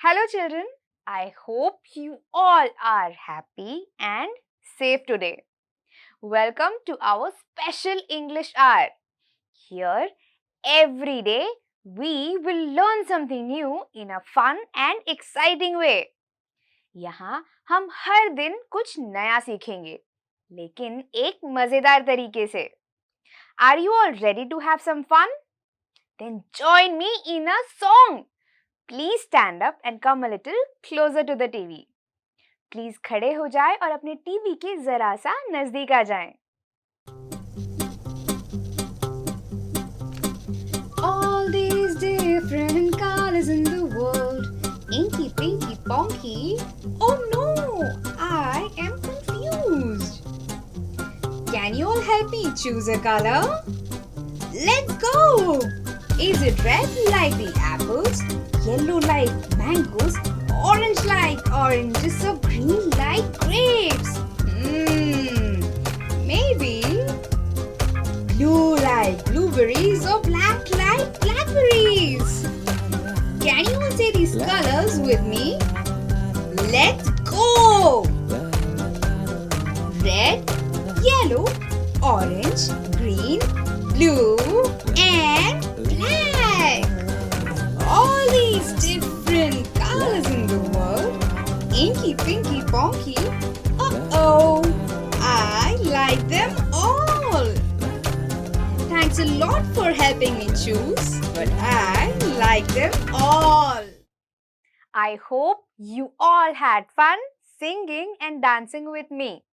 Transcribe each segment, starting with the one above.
Hello children, I hope you all are happy and safe today. Welcome to our special English hour. Here, every day, we will learn something new in a fun and exciting way. यहाँ हम हर दिन कुछ नया सीखेंगे, लेकिन एक मजेदार तरीके से. Are you all ready to have some fun? Then join me in a song. Please stand up and come a little closer to the TV. Please खड़े हो जाए और अपने टीवी के जरा सा नजदीक आ जाएं. All these different colors in the world, inky, pinky, ponky. Oh no, I am confused. Can you all help me choose a color? Let's go! Is it red like the apples, yellow like mangoes, orange like oranges, or green like grapes? Maybe blue like blueberries or black like blackberries. Can you all say these colors with me? Let's go! Red, yellow, orange, green, blue, and black. All these different colors in the world. Inky, pinky, ponky. Uh-oh, I like them all. Thanks a lot for helping me choose, but I like them all. I hope you all had fun singing and dancing with me.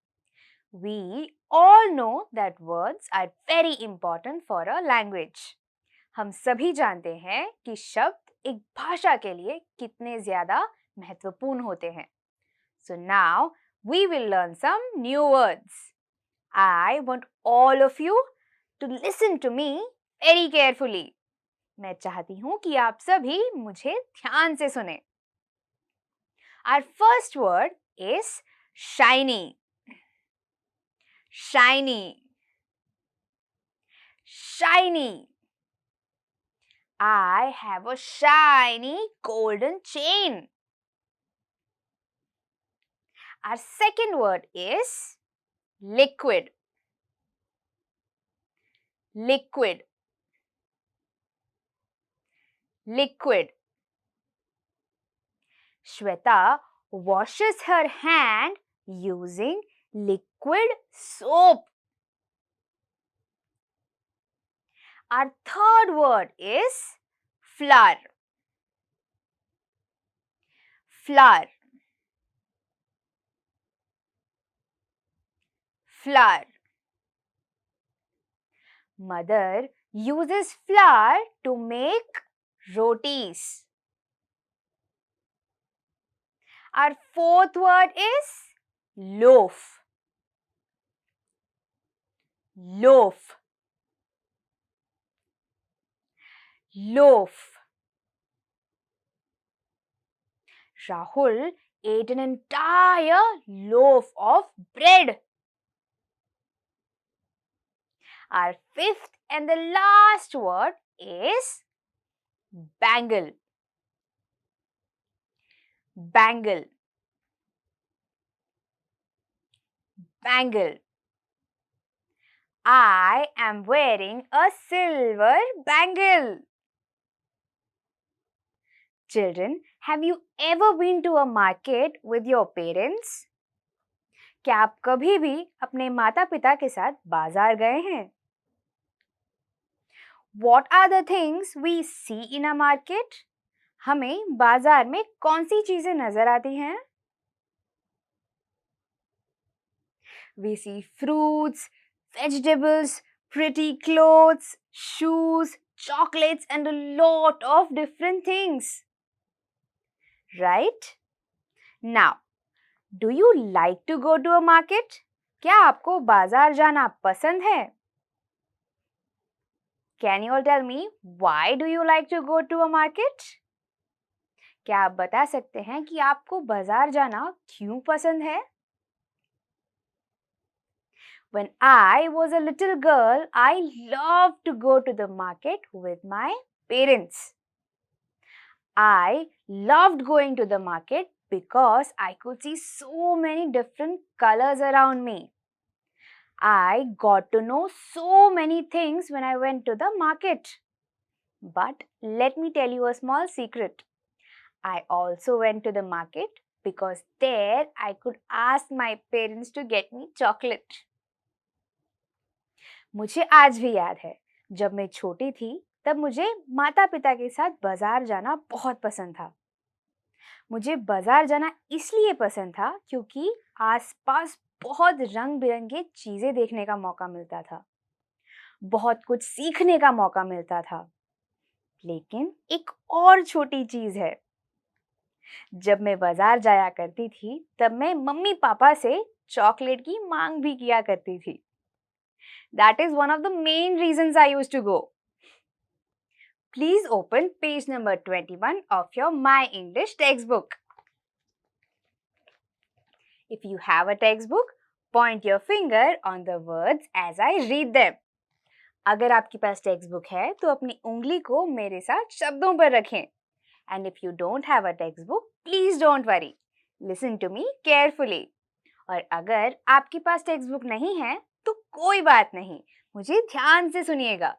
We all know that words are very important for a language. हम सभी जानते हैं कि शब्द एक भाषा के लिए कितने ज्यादा महत्वपूर्ण होते हैं. So now we will learn some new words. I want all of you to listen to me very carefully. मैं चाहती हूँ कि आप सभी मुझे ध्यान से सुने. Our first word is shiny. Shiny. Shiny. I have a shiny golden chain. Our second word is liquid. Liquid. Liquid. Shweta washes her hand using liquid soap. Our third word is flour. Flour. Flour. Mother uses flour to make rotis. Our fourth word is loaf. Loaf. Loaf. Rahul ate an entire loaf of bread. Our fifth and the last word is bangle. Bangle. Bangle. I am wearing a silver bangle. Children, have you ever been to a market with your parents? क्या आप कभी भी अपने माता पिता के साथ बाजार गए हैं? What are the things we see in a market? हमें बाजार में कौन सी चीजें नजर आती हैं? We see fruits, vegetables, pretty clothes, shoes, chocolates, and a lot of different things. Right? Now, do you like to go to a market? क्या आपको बाजार जाना पसंद है? Can you all tell me why do you like to go to a market? क्या आप बता सकते हैं कि आपको बाजार जाना क्यों पसंद है? When I was a little girl, I loved to go to the market with my parents. I loved going to the market because I could see so many different colors around me. I got to know so many things when I went to the market. But let me tell you a small secret. I also went to the market because there I could ask my parents to get me chocolate. मुझे आज भी याद है, जब मैं छोटी थी तब मुझे माता पिता के साथ बाजार जाना बहुत पसंद था। मुझे बाजार जाना इसलिए पसंद था क्योंकि आसपास बहुत रंग बिरंगे चीजें देखने का मौका मिलता था, बहुत कुछ सीखने का मौका मिलता था। लेकिन एक और छोटी चीज है, जब मैं बाजार जाया करती थी तब मैं मम्मी पापा से चॉकलेट की मांग भी किया करती थी। That is one of the main reasons I used to go. Please open page number 21 of your My English textbook. If you have a textbook, point your finger on the words as I read them. अगर आपके पास text book है तो अपनी उंगली को मेरे साथ शब्दों पर रखें। And if you don't have a textbook, please don't worry. Listen to me carefully. और अगर आपके पास टेक्स्ट बुक नहीं है तो कोई बात नहीं, मुझे ध्यान से सुनिएगा।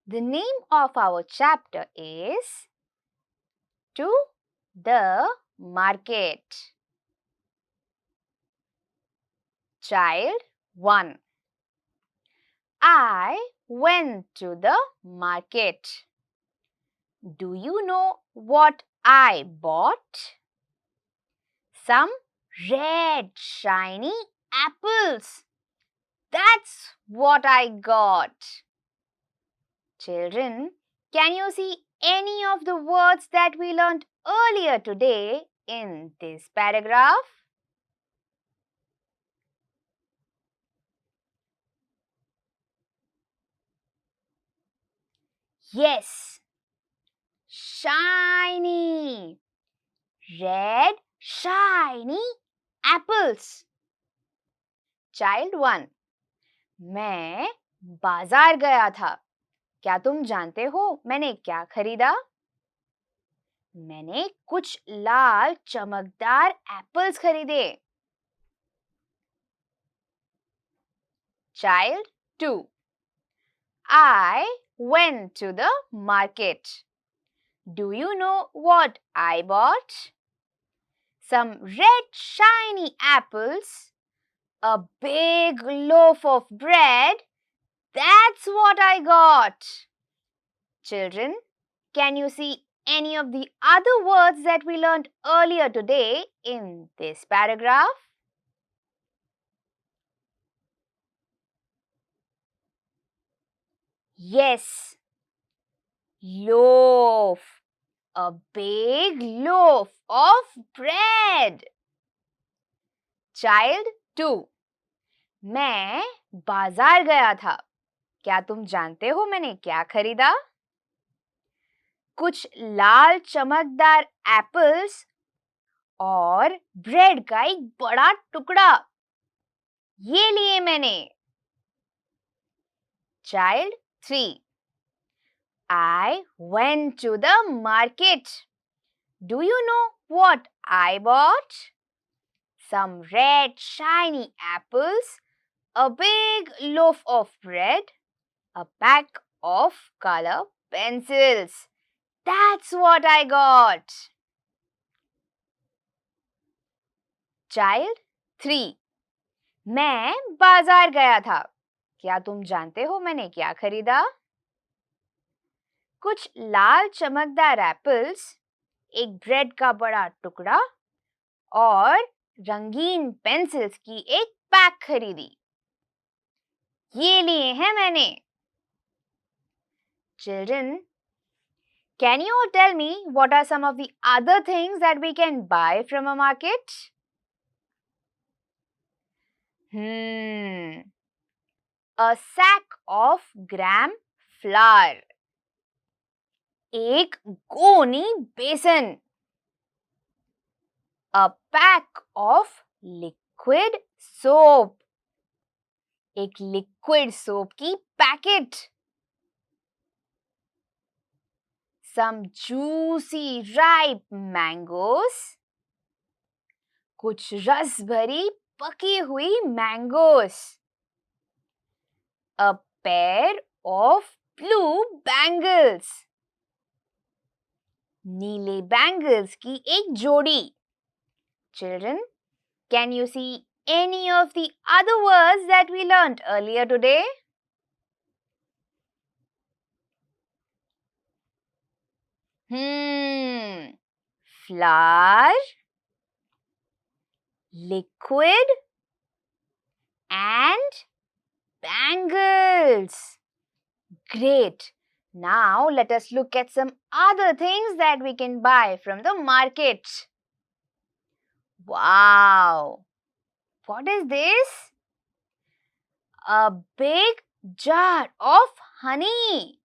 The name of our chapter is To the Market. Child 1. I went to the market. Do you know what I bought? Some red shiny apples. That's what I got. Children, can you see any of the words that we learned earlier today in this paragraph? Yes. Shiny. Red shiny apples. Child 1. मैं बाजार गया था। क्या तुम जानते हो मैंने क्या खरीदा? मैंने कुछ लाल चमकदार एप्पल्स खरीदे। Child 2. I went to the market. Do you know what I bought? Some red shiny apples, a big loaf of bread. That's what I got. Children, can you see any of the other words that we learned earlier today in this paragraph? Yes. Loaf. A big loaf of bread. Child 2. मैं बाजार गया था। क्या तुम जानते हो मैंने क्या खरीदा? कुछ लाल चमकदार एप्पल्स और ब्रेड का एक बड़ा टुकड़ा। ये लिए मैंने। Child 3. I went to the market. Do you know what I bought? Some red shiny apples, a big loaf of bread, a pack of color pencils. That's what I got. Child 3. मैं बाजार गया था। क्या तुम जानते हो मैंने क्या खरीदा? कुछ लाल चमकदार एप्पल्स, एक ब्रेड का बड़ा टुकड़ा और रंगीन पेंसिल्स की एक पैक खरीदी। ये लिए हैं मैंने। Children, can you tell me what are some of the other things that we can buy from a market? A sack of gram flour. एक गोनी बेसन. A pack of liquid soap. एक liquid soap की packet. Some juicy ripe mangoes. कुछ रस भरी पकी हुई mangoes. A pair of blue bangles. नीले बैंगल्स की एक जोड़ी. Children, can you see any of the other words that we learnt earlier today? Flour, liquid and bangles. Great. Now let us look at some other things that we can buy from the market. Wow! What is this? A big jar of honey.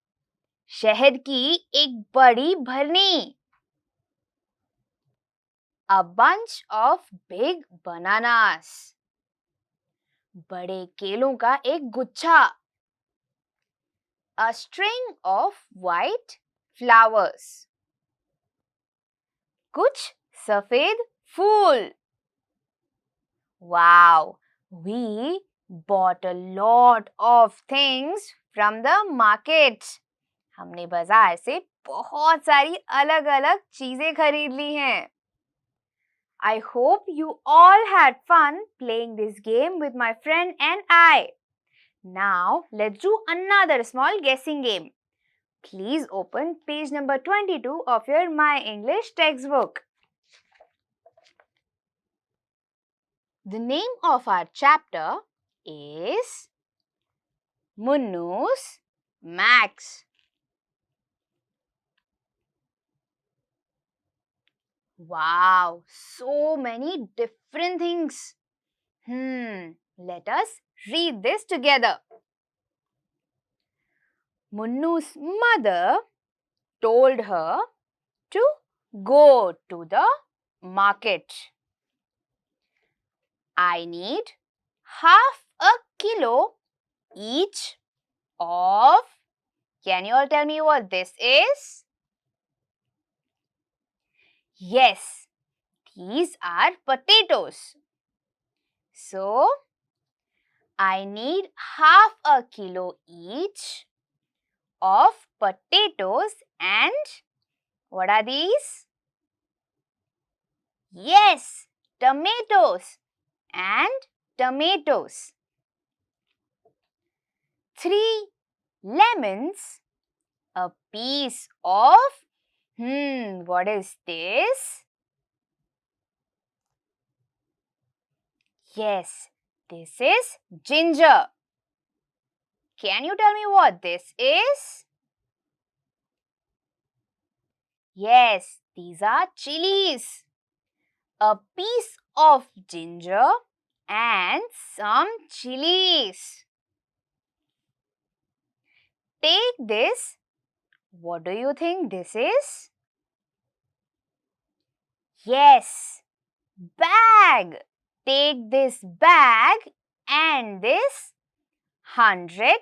शहद की एक बड़ी भरनी. A bunch of big bananas. बड़े केलों का एक गुच्छा. A string of white flowers. कुछ सफेद फूल. Wow, we bought a lot of things from the market. हमने बाजार से बहुत सारी अलग-अलग चीजें खरीद ली हैं. I hope you all had fun playing this game with my friend and I. Now, let's do another small guessing game. Please open page number 22 of your My English textbook. The name of our chapter is Munnu's Max. Wow, so many different things. Let us read this together. Munnu's mother told her to go to the market. I need half a kilo each of, can you all tell me what this is? Yes, these are potatoes. So, I need half a kilo each of potatoes and what are these? Yes, tomatoes and tomatoes. 3 lemons, a piece of, what is this? Yes, this is ginger. Can you tell me what this is? Yes, these are chilies. A piece of ginger and some chilies. Take this. What do you think this is? Yes, bag. Take this bag and this 100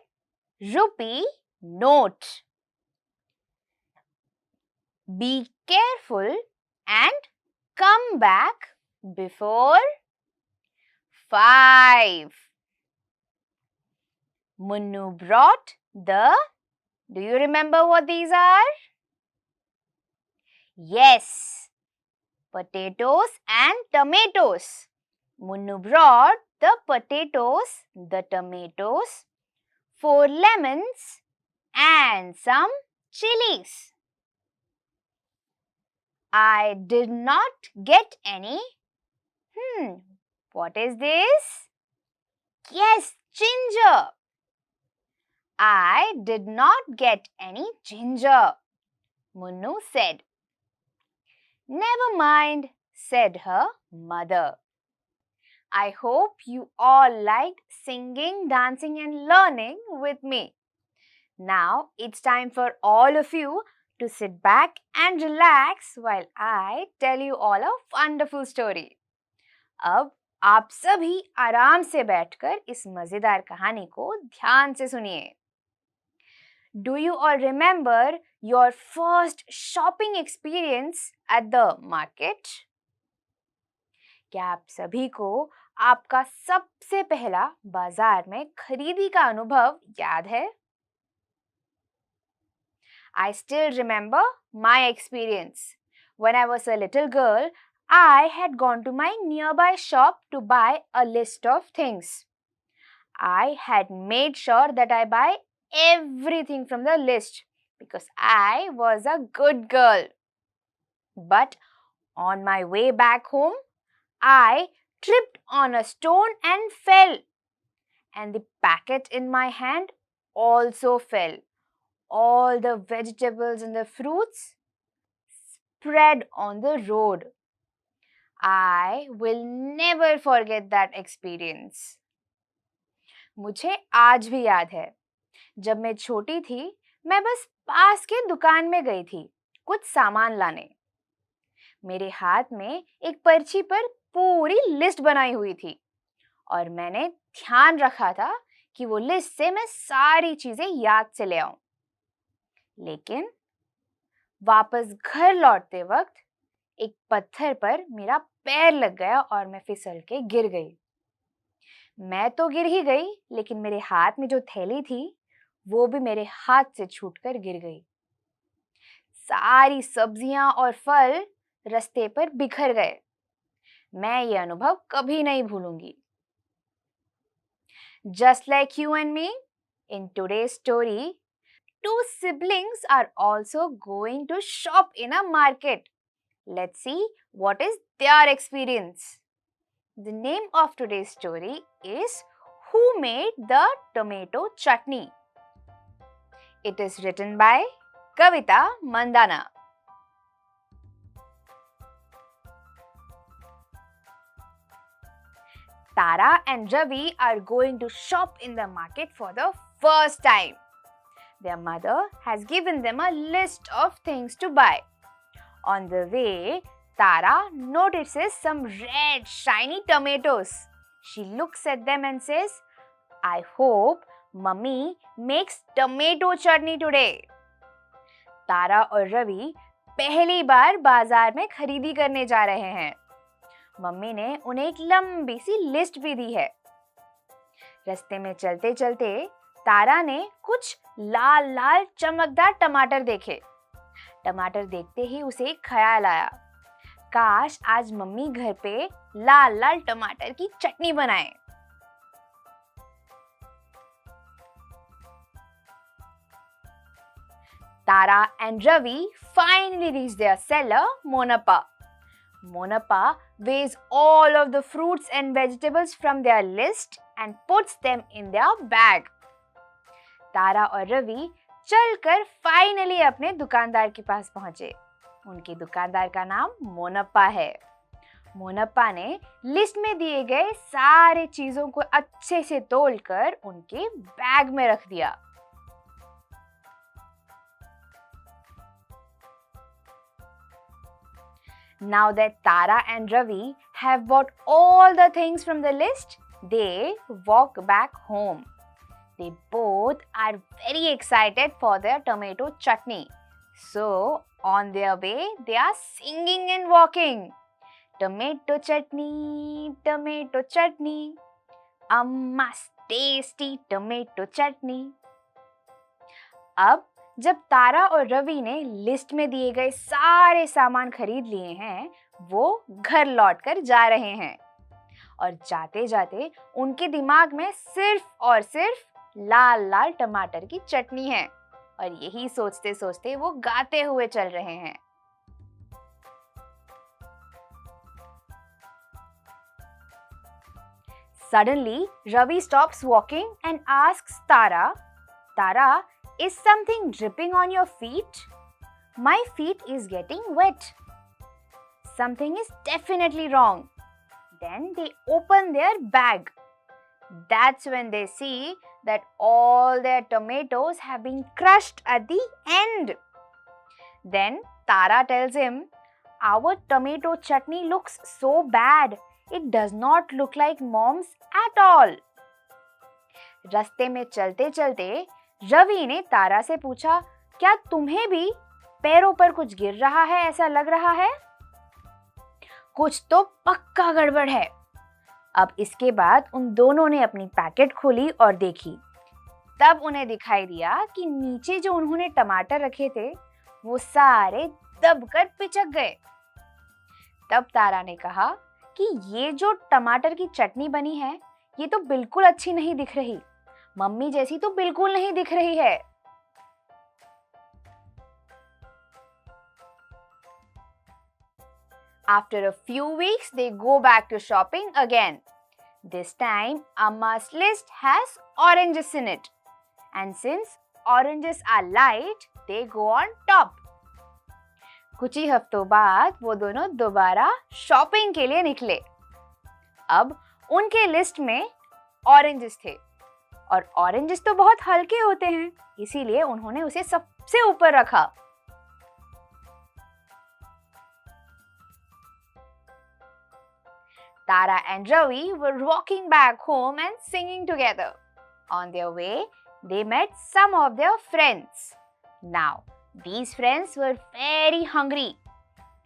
rupee note. Be careful and come back before 5. Munnu brought the, do you remember what these are? Yes, potatoes and tomatoes. Munnu brought the potatoes, the tomatoes, 4 lemons and some chilies. I did not get any. What is this? Yes, ginger. I did not get any ginger, Munnu said. Never mind, said her mother. I hope you all liked singing, dancing and learning with me. Now it's time for all of you to sit back and relax while I tell you all a wonderful story. अब आप सभी आराम से बैठकर इस मजेदार कहानी को ध्यान से सुनिए. Do you all remember your first shopping experience at the market? क्या आप सभी को आपका सबसे पहला बाजार में खरीदी का अनुभव याद है? I still remember my experience. When I was a little girl, I had gone to my nearby shop to buy a list of things. I had made sure that I buy everything from the list because I was a good girl. But on my way back home, I tripped on a stone and fell. And the packet in my hand also fell. All the vegetables and the fruits spread on the road. I will never forget that experience. मुझे आज भी याद है, जब मैं छोटी थी, मैं बस पास के दुकान में गई थी कुछ सामान लाने. मेरे हाथ में एक पर्ची पर पूरी लिस्ट बनाई हुई थी और मैंने ध्यान रखा था कि वो लिस्ट से मैं सारी चीजें याद से ले आऊं. लेकिन वापस घर लौटते वक्त एक पत्थर पर मेरा पैर लग गया और मैं फिसल के गिर गई. मैं तो गिर ही गई, लेकिन मेरे हाथ में जो थैली थी वो भी मेरे हाथ से छूटकर गिर गई. सारी सब्जियां और फल रास्ते पर बिखर गए. मैं ये अनुभव कभी नहीं भूलूंगी. Just like you and me, in today's story, two siblings are also going to shop in a market. Let's see what is their experience. The name of today's story is Who Made the Tomato Chutney? It is written by Kavita Mandana. Tara and Ravi are going to shop in the market for the first time. Their mother has given them a list of things to buy. On the way, Tara notices some red, shiny tomatoes. She looks at them and says, I hope Mummy makes tomato chutney today. तारा और रवि पहली बार बाजार में खरीदी करने जा रहे हैं. Mummy ने उन्हें एक लंबी सी लिस्ट भी दी है. रास्ते में चलते चलते तारा ने कुछ लाल लाल चमकदार टमाटर देखे. टमाटर देखते ही उसे एक ख्याल आया, काश आज मम्मी घर पे लाल लाल टमाटर की चटनी बनाए. Tara and Ravi finally reach their seller, Monappa. Monappa weighs all of the fruits and vegetables from their list and puts them in their bag. तारा और रवि चलकर फाइनली अपने दुकानदार के पास पहुंचे. उनके दुकानदार का नाम मोनप्पा है. मोनप्पा ने लिस्ट में दिए गए सारे चीजों को अच्छे से तोलकर उनके बैग में रख दिया. Now that Tara and Ravi have bought all the things from the list, they walk back home. They both are very excited for their tomato chutney. So, on their way, they are singing and walking. Tomato chutney, Amma's tasty tomato chutney. अब जब तारा और रवि ने list में दिए गए सारे सामान खरीद लिए हैं, वो घर लौटकर जा रहे हैं और जाते जाते उनके दिमाग में सिर्फ और सिर्फ लाल लाल टमाटर की चटनी है. और यही सोचते सोचते वो गाते हुए चल रहे हैं। Suddenly, Ravi stops walking and asks Tara, Tara, is something dripping on your feet? My feet is getting wet. Something is definitely wrong. Then they open their bag. That's when they see that all their tomatoes have been crushed at the end. Then Tara tells him, our tomato chutney looks so bad. It does not look like mom's at all. रास्ते में चलते चलते रवि ने तारा से पूछा, क्या तुम्हें भी पैरों पर कुछ गिर रहा है ऐसा लग रहा है? कुछ तो पक्का गड़बड़ है। अब इसके बाद उन दोनों ने अपनी पैकेट खोली और देखी। तब उन्हें दिखाई दिया कि नीचे जो उन्होंने टमाटर रखे थे वो सारे दबकर पिचक गए। तब तारा ने कहा कि ये जो टमाटर की चटनी बनी है ये तो बिल्कुल अच्छी नहीं दिख रही, मम्मी जैसी तो बिल्कुल नहीं दिख रही है। After a few weeks, they go back to shopping again. This time, Amma's list has oranges in it. And since oranges are light, they go on top. कुछ ही हफ्तों बाद वो दोनों दोबारा शॉपिंग के लिए निकले। अब उनके लिस्ट में ऑरेंजेस थे और ऑरेंजेस तो बहुत हल्के होते हैं, इसीलिए उन्होंने उसे सबसे ऊपर रखा। Tara and Ravi were walking back home and singing together. On their way, they met some of their friends. Now, these friends were very hungry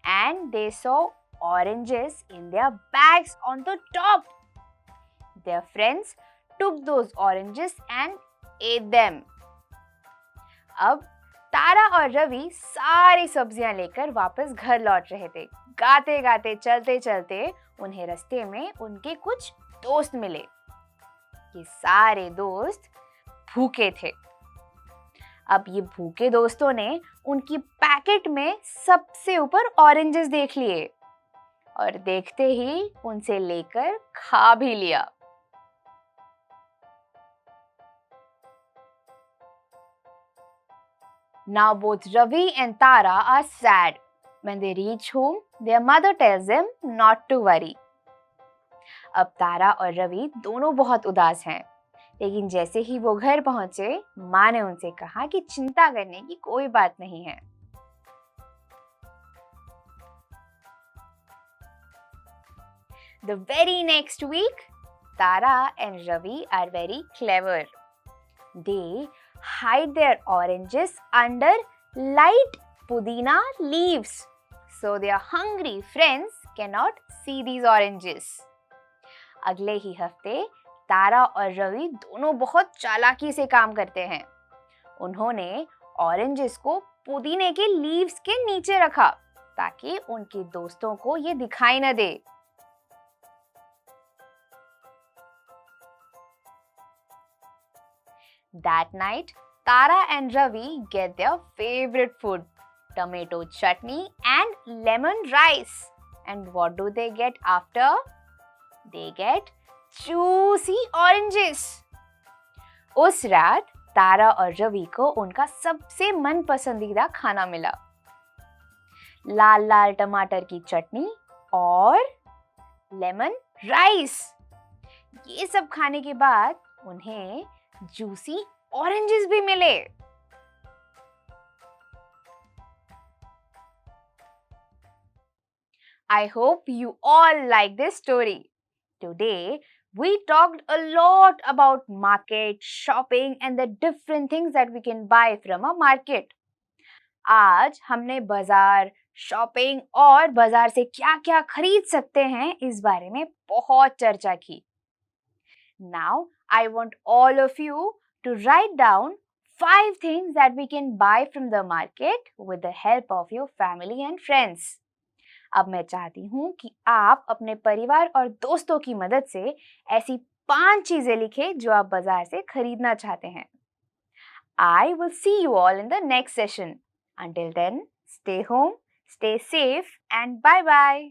and they saw oranges in their bags on the top. Their friends took those oranges and ate them. अब तारा और रवि सारी सब्जियां लेकर वापस घर लौट रहे थे। गाते गाते चलते चलते उन्हें रास्ते में उनके कुछ दोस्त मिले। ये सारे दोस्त भूखे थे। अब ये भूखे दोस्तों ने उनकी पैकेट में सबसे ऊपर ऑरेंजेस देख लिए और देखते ही उनसे लेकर खा भी लिया। Now both Ravi and Tara are sad. When they reach home, their mother tells them not to worry. अब तारा और रवि दोनों बहुत उदास हैं, लेकिन जैसे ही वो घर पहुंचे, माँ ने उनसे कहा कि चिंता करने की कोई बात नहीं है। The very next week, Tara and Ravi are very clever. They hide their oranges under light pudina leaves, so their hungry friends cannot see these oranges. अगले ही हफ्ते तारा और रवि दोनों बहुत चालाकी से काम करते हैं। उन्होंने ऑरेंजेस को पुदीने के लीव्स के नीचे रखा ताकि उनके दोस्तों को ये दिखाई न दे। That night, Tara and Ravi get their favorite food, tomato chutney and lemon rice. And what do they get after? They get juicy oranges. उस रात तारा और रवि को उनका सबसे मन पसंदीदा खाना मिला। लाल लाल टमाटर की चटनी और लेमन राइस। ये सब खाने के बाद उन्हें जूसी ऑरेंजेस भी मिले। I hope you all like this story. Today, we talked a lot about market, shopping and the different things that we can buy from a market. आज हमने बाजार, शॉपिंग और बाजार से क्या-क्या खरीद सकते हैं इस बारे में बहुत चर्चा की। Now, I want all of you to write down 5 things that we can buy from the market with the help of your family and friends. अब मैं चाहती हूँ कि आप अपने परिवार और दोस्तों की मदद से ऐसी 5 चीजें लिखें जो आप बाजार से खरीदना चाहते हैं। I will see you all in the next session. Until then, stay home, stay safe, and bye bye.